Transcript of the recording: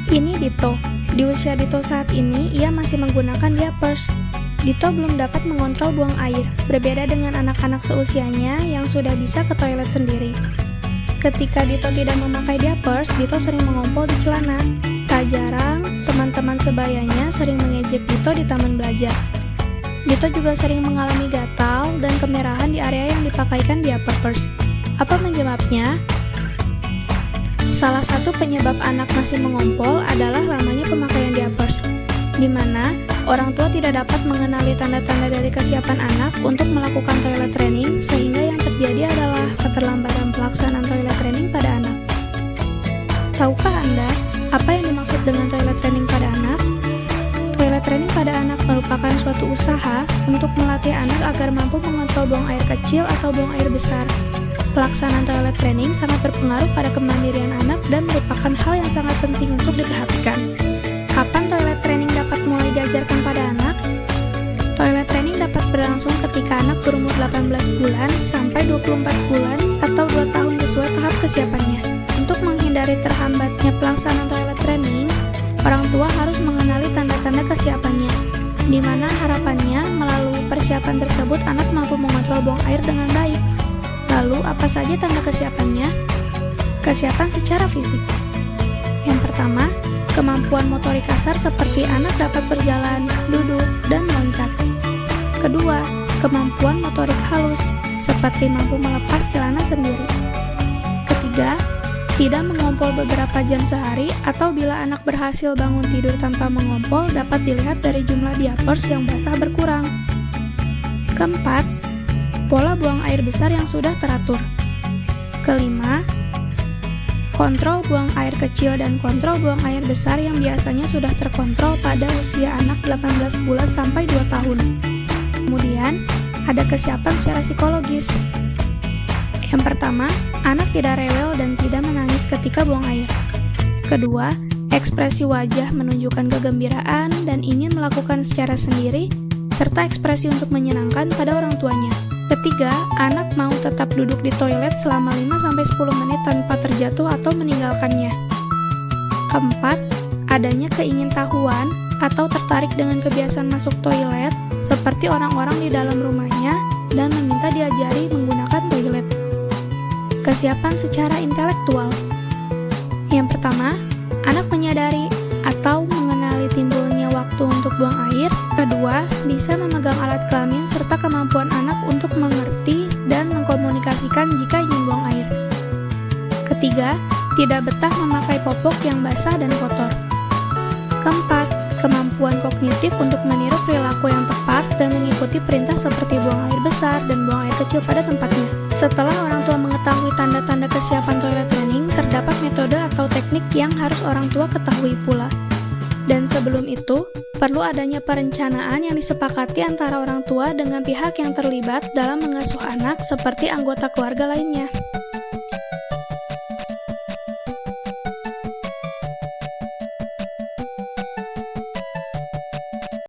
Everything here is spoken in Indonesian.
Ini Dito. Di usia Dito saat ini, ia masih menggunakan diapers. Dito belum dapat mengontrol buang air, berbeda dengan anak-anak seusianya yang sudah bisa ke toilet sendiri. Ketika Dito tidak memakai diapers, Dito sering mengompol di celana. Tak jarang, teman-teman sebayanya sering mengejek Dito di taman belajar. Dito juga sering mengalami gatal dan kemerahan di area yang dipakaikan diapers. Apa penyebabnya? Salah satu penyebab anak masih mengompol adalah lamanya pemakaian diapers, di mana orang tua tidak dapat mengenali tanda-tanda dari kesiapan anak untuk melakukan toilet training, sehingga yang terjadi adalah keterlambatan pelaksanaan toilet training pada anak. Tahukah Anda apa yang dimaksud dengan toilet training pada anak? Toilet training pada anak merupakan suatu usaha untuk melatih anak agar mampu mengontrol buang air kecil atau buang air besar. Pelaksanaan toilet training sangat berpengaruh pada kemandirian anak dan merupakan hal yang sangat penting untuk diperhatikan. Kapan toilet training dapat mulai diajarkan pada anak? Toilet training dapat berlangsung ketika anak berumur 18 bulan sampai 24 bulan atau 2 tahun sesuai tahap kesiapannya. Untuk menghindari terhambatnya pelaksanaan toilet training, orang tua harus mengenali tanda-tanda kesiapannya, di mana harapannya melalui persiapan tersebut anak mampu mengontrol buang air dengan baik. Lalu, apa saja tanda kesiapannya? Kesiapan secara fisik. Yang pertama, kemampuan motorik kasar seperti anak dapat berjalan, duduk, dan meloncat. Kedua, kemampuan motorik halus, seperti mampu melepas celana sendiri. Ketiga, tidak mengompol beberapa jam sehari atau bila anak berhasil bangun tidur tanpa mengompol dapat dilihat dari jumlah diapers yang basah berkurang. Keempat, pola buang air besar yang sudah teratur. Kelima, kontrol buang air kecil dan kontrol buang air besar yang biasanya sudah terkontrol pada usia anak 18 bulan sampai 2 tahun. Kemudian, ada kesiapan secara psikologis. Yang pertama, anak tidak rewel dan tidak menangis ketika buang air. Kedua, ekspresi wajah menunjukkan kegembiraan dan ingin melakukan secara sendiri, serta ekspresi untuk menyenangkan pada orang tuanya. Ketiga, anak mau tetap duduk di toilet selama 5-10 menit tanpa terjatuh atau meninggalkannya. Keempat, adanya keingintahuan atau tertarik dengan kebiasaan masuk toilet seperti orang-orang di dalam rumahnya dan meminta diajari menggunakan toilet. Kesiapan secara intelektual. Yang pertama, anak menyadari atau mengenali timbulnya waktu untuk buang air. Kedua, bisa memegang alat kelamin serta kemampuan anak untuk mengerti dan mengkomunikasikan jika ingin buang air. Ketiga, tidak betah memakai popok yang basah dan kotor. Keempat, kemampuan kognitif untuk meniru perilaku yang tepat dan mengikuti perintah seperti buang air besar dan buang air kecil pada tempatnya. Setelah orang tua mengetahui tanda-tanda kesiapan toilet training, terdapat metode atau teknik yang harus orang tua ketahui pula. Dan sebelum itu, perlu adanya perencanaan yang disepakati antara orang tua dengan pihak yang terlibat dalam mengasuh anak seperti anggota keluarga lainnya.